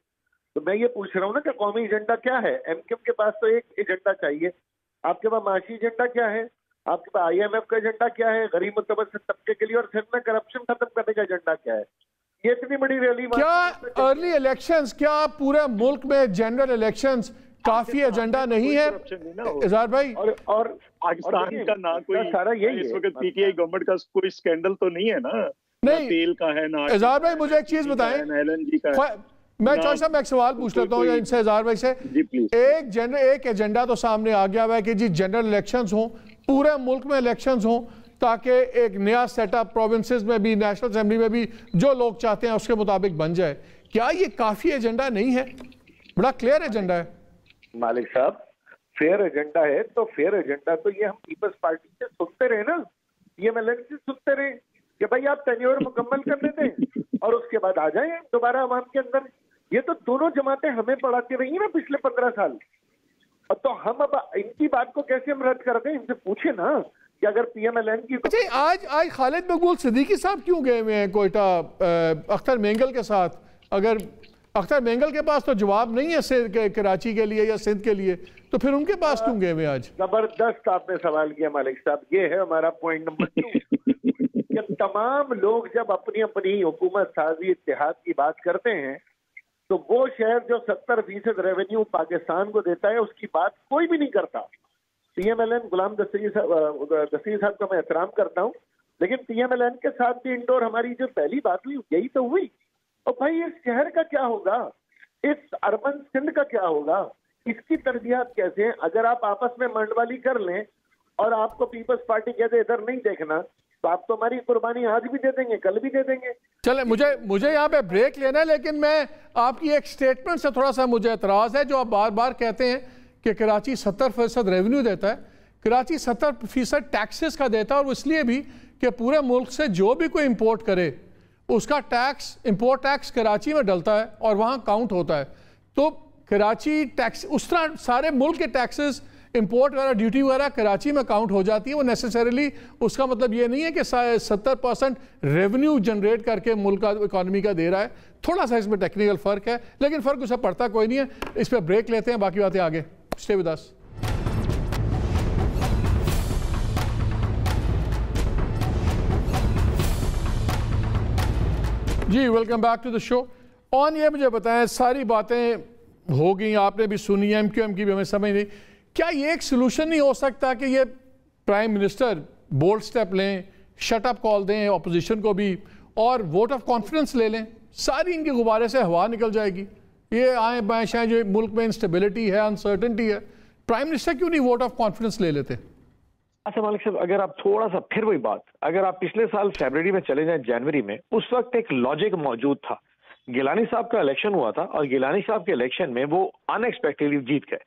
तो मैं ये पूछ रहा हूँ ना कि कौमी एजेंडा क्या है? एमकेएम के पास तो एक एजेंडा चाहिए, आपके पास माशी एजेंडा क्या है? आपके पास आईएमएफ का एजेंडा क्या है? गरीब मुतवस्सित तबके के लिए और सिंध में करप्शन खत्म करने का एजेंडा क्या है? ये इतनी बड़ी रैली, क्या अर्ली इलेक्शंस, क्या पूरे मुल्क में जनरल इलेक्शंस काफी एजेंडा नहीं है इजहार भाई? और पाकिस्तान का ना कोई सारा यही इस वक्त पीटीआई गवर्नमेंट का कोई स्कैंडल तो नहीं है ना, नहीं तेल का है ना। इजहार भाई, मुझे एक चीज बताएं, मैं चौधरी साहब मैं एक सवाल पूछ लेता हूँ इनसे, इजहार भाई से। एक एजेंडा तो सामने आ गया हुआ है कि जी जनरल इलेक्शंस हों, पूरे मुल्क में इलेक्शंस हों, ताकि एक नया सेटअप प्रोविंसेस में भी, नेशनल असेंबली में भी जो लोग चाहते हैं उसके मुताबिक बन जाए। क्या ये काफी एजेंडा नहीं है? बड़ा क्लियर एजेंडा है मालिक साहब, फेयर एजेंडा है तो फेयर एजेंडा तो ये हम पीपल्स पार्टी से सुनते रहे ना, पीएमएलएन से सुनते रहे कि भाई आप टेन्योर मुकम्मल करने दें और उसके बाद आ जाएं दोबारा अवाम के अंदर। ये तो दोनों जमातें हमें पढ़ाती रही ना पिछले 15 साल, तो हम अब इनकी बात को कैसे हम रद्द कर दें? इनसे पूछे ना कि अगर पीएमएलएन की। अच्छा, आज खालिद मकबूल सिद्दीकी साहब क्यों गए हुए हैं कोयटा अख्तर मेंगल के साथ? अगर अख्तर मेंगल के पास तो जवाब नहीं है कराची के लिए या सिंध के लिए, तो फिर उनके पास क्यों गए हुए आज? जबरदस्त आपने सवाल किया मालिक साहब, ये है हमारा पॉइंट नंबर 2 कि तमाम लोग जब अपनी अपनी हुकूमत साजी इत्तेहाद की बात करते हैं तो वो शहर जो 70% रेवेन्यू पाकिस्तान को देता है उसकी बात कोई भी नहीं करता। पीएमएलएन गुलाम दस्तगीर साहब का मैं एहतराम करता हूँ, लेकिन पीएमएलएन के साथ भी इंडोर हमारी जो पहली बात हुई यही तो हुई। और भाई इस शहर का क्या होगा, इस अर्बन सिंध का क्या होगा, इसकी तरजीहात कैसे हैं? अगर आप आपस में मंडवाली कर लें और आपको पीपल्स पार्टी कहते इधर नहीं देखना, तो आप तो हमारी कुर्बानी आज भी दे देंगे, कल भी दे देंगे। चले, मुझे यहाँ पे ब्रेक लेना है, लेकिन मैं आपकी एक स्टेटमेंट से थोड़ा सा मुझे एतराज़ है, जो आप बार बार कहते हैं कि कराची 70% रेवेन्यू देता है। कराची 70% टैक्सेस का देता है, और इसलिए भी कि पूरे मुल्क से जो भी कोई इंपोर्ट करे उसका टैक्स, इंपोर्ट टैक्स कराची में डलता है और वहाँ काउंट होता है। तो कराची टैक्स, उस तरह सारे मुल्क के टैक्सेस, इंपोर्ट वगैरह, ड्यूटी वगैरह कराची में काउंट हो जाती है। वो नेसेसरीली उसका मतलब ये नहीं है कि 70% रेवेन्यू जनरेट करके मुल्क का, इकॉनमी का दे रहा है। थोड़ा सा इसमें टेक्निकल फ़र्क है, लेकिन फ़र्क उसे पड़ता कोई नहीं है। इस पर ब्रेक लेते हैं, बाकी बातें आगे। Stay with us. जी, welcome back to the show. ऑन ये मुझे बताएं, सारी बातें हो गई, आपने भी सुनी, एमक्यूएम की भी हमें समझ नहीं, क्या ये एक सोल्यूशन नहीं हो सकता कि ये प्राइम मिनिस्टर बोल्ड स्टेप लें, शट अप कॉल दें अपोजिशन को भी, और वोट ऑफ कॉन्फिडेंस ले लें? सारी इनके गुब्बारे से हवा निकल जाएगी। ये आए बाएं शाएं, जो मुल्क में इंस्टेबिलिटी है, अनसर्टेनिटी है, प्राइम मिनिस्टर क्यों नहीं वोट ऑफ कॉन्फिडेंस ले लेते? अच्छा मालिक साहब, अगर आप थोड़ा सा फिर वही बात, अगर आप पिछले साल फरवरी में चले जाएं, जनवरी में, उस वक्त एक लॉजिक मौजूद था। गिलानी साहब का इलेक्शन हुआ था और गिलानी साहब के इलेक्शन में वो अनएक्सपेक्टेडली जीत गए।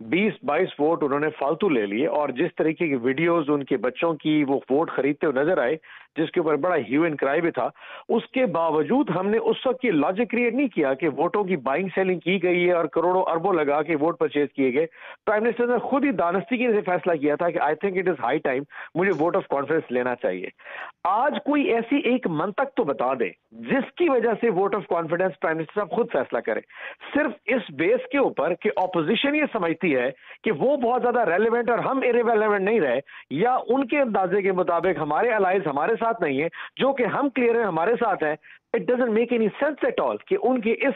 20-22 वोट उन्होंने फालतू ले लिए, और जिस तरीके की वीडियोस उनके बच्चों की वो वोट खरीदते हुए नजर आए, जिसके ऊपर बड़ा ह्यू एंड क्राई भी था, उसके बावजूद हमने उस वक्त ये लॉजिक क्रिएट नहीं किया कि वोटों की बाइंग सेलिंग की गई है और करोड़ों अरबों लगा के वोट परचेज किए गए। प्राइम मिनिस्टर ने खुद ही दानस्ती से फैसला किया था कि I think it is high time, मुझे वोट ऑफ कॉन्फिडेंस लेना चाहिए। आज कोई ऐसी एक मंतक तो बता दे जिसकी वजह से vote of confidence prime minister साहब खुद फैसला करे, सिर्फ इस बेस के ऊपर कि ऑपोजिशन ये समझती है कि वो बहुत ज्यादा रेलेवेंट और हम इरेलेवेंट नहीं रहे, या उनके अंदाजे के मुताबिक हमारे अलाइज हमारे साथ नहीं है, जो कि हम क्लियर है हमारे साथ है। It doesn't make any sense at all कि उनके इस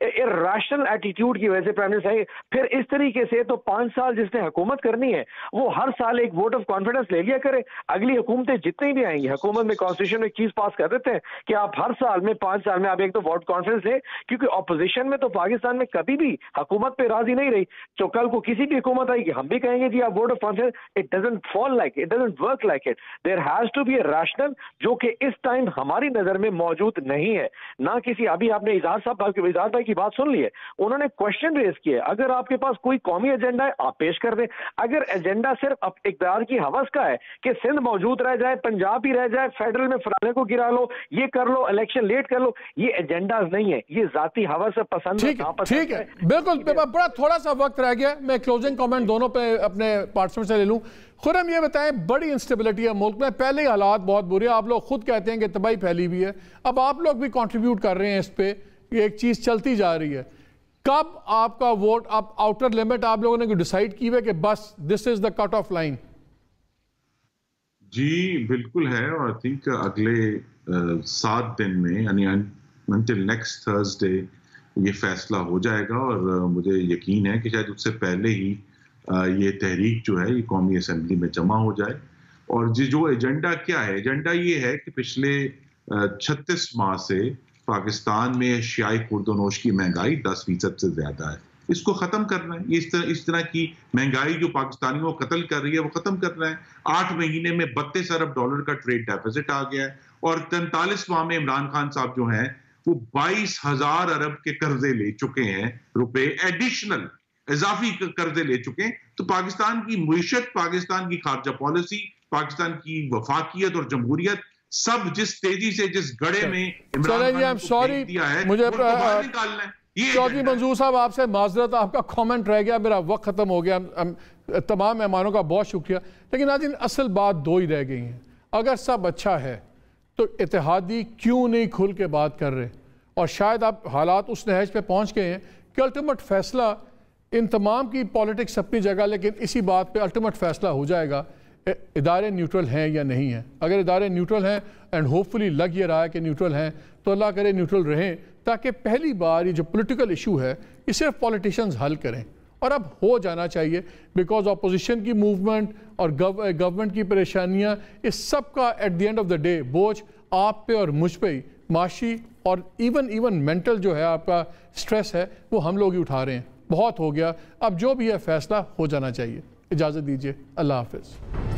इर्रेशनल एटीट्यूड की वजह से प्राइम मिनिस्टर फिर इस तरीके से तो 5 साल जिसने हुकूमत करनी है वो हर साल एक वोट ऑफ कॉन्फिडेंस ले लिया करे। अगली हुकूमतें जितनी भी आएंगी, हुकूमत में कॉन्स्टिट्यूशन में एक चीज पास कर देते हैं कि आप हर साल में 5 साल में आप एक तो वोट कॉन्फिडेंस लें, क्योंकि ऑपोजिशन में तो पाकिस्तान में कभी भी हुकूमत पे राजी नहीं रही। तो कल को किसी भी हुकूमत आएगी, हम भी कहेंगे जी आप vote of confidence, it doesn't fall like it doesn't work like it. There has to be a rational, जो कि इस टाइम हमारी नजर में मौजूद नहीं है। ना किसी, अभी आपने इजहार भाई की बात सुन ली है, उन्होंने क्वेश्चन रेज किया, अगर आपके पास कोई कौमी एजेंडा है आप पेश कर दें। अगर एजेंडा सिर्फ इक़्तिदार की हवस का है कि सिंध मौजूद रह जाए, पंजाब ही रह जाए, फेडरल में फलाने को गिरा लो, ये कर लो, इलेक्शन लेट कर लो, ये एजेंडा नहीं है, ये जाती हवस है, पसंद है। ठीक है, बिल्कुल। बड़ा थोड़ा सा वक्त रह गया, मैं क्लोजिंग कमेंट दोनों पे अपने पार्टिसिपेंट से ले लूं। खुर्रम ये बताएं, बड़ी इंस्टेबिलिटी है मुल्क में, पहले ही हालात बहुत बुरे, आप लोग खुद कहते हैं कि तबाही फैली हुई है, अब आप लोग भी कंट्रीब्यूट कर रहे हैं इस पे, ये एक चीज़ चलती जा रही है। कब आपका वोट, आप आउटर लिमिट आप लोगों ने डिसाइड की है कि बस this is the cut off line? जी बिल्कुल है, और आई थिंक अगले 7 दिन में, यानी अंटिल नेक्स्ट थर्सडे ये फैसला हो जाएगा, और मुझे यकीन है कि शायद उससे पहले ही ये तहरीक जो है ये कौमी असेंबली में जमा हो जाए। और जो एजेंडा क्या है, एजेंडा ये है कि पिछले 36 माह से पाकिस्तान में एशियाई खुर्दोनोश की महंगाई 10% से ज्यादा है, इसको खत्म करना है। इस तरह की महंगाई जो पाकिस्तानियों को कत्ल कर रही है वो खत्म करना है। 8 महीने में $32 अरब का ट्रेड डेफिसिट आ गया है, और 43 माह में इमरान खान साहब जो हैं वो 22,000 अरब के कर्जे ले चुके हैं, रुपए एडिशनल इजाफी कर्जे ले चुके हैं। तो पाकिस्तान की मुईशत, पाकिस्तान की खारजा पॉलिसी, पाकिस्तान की वफाकियत और जमहूरियत सब जिस तेजी से जिस गड़े में इमरान खान को फेंक दिया है, मुझे बाहर निकालना है। चौधरी मंजूर साहब, आपसे माजरत, आपका कमेंट रह गया, मेरा वक्त खत्म हो गया। तमाम मेहमानों का बहुत शुक्रिया, लेकिन आज इन असल बात 2 ही रह गई हैं। अगर सब अच्छा है तो इत्तेहादी क्यों नहीं खुल के बात कर रहे, और शायद आप हालात उस नहज पे पहुंच गए हैं कि अल्टीमेट फैसला, इन तमाम की पॉलिटिक्स अपनी जगह, लेकिन इसी बात पे अल्टीमेट फैसला हो जाएगा इदारे न्यूट्रल हैं या नहीं हैं। अगर इदारे न्यूट्रल हैं, एंड होपफुली लग ये रहा है कि न्यूट्रल हैं, तो अल्लाह करे न्यूट्रल रहें, ताकि पहली बार ये जो पॉलिटिकल इशू है ये सिर्फ पॉलिटिशियंस हल करें। और अब हो जाना चाहिए, बिकॉज अपोजिशन की मूवमेंट और गवर्नमेंट की परेशानियाँ, इस सब का at the end of the day बोझ आप पे और मुझ पे ही, माशी और इवन मेंटल जो है आपका स्ट्रेस है, वो हम लोग ही उठा रहे हैं। बहुत हो गया, अब जो भी है फैसला हो जाना चाहिए। इजाज़त दीजिए, अल्लाह हाफिज़।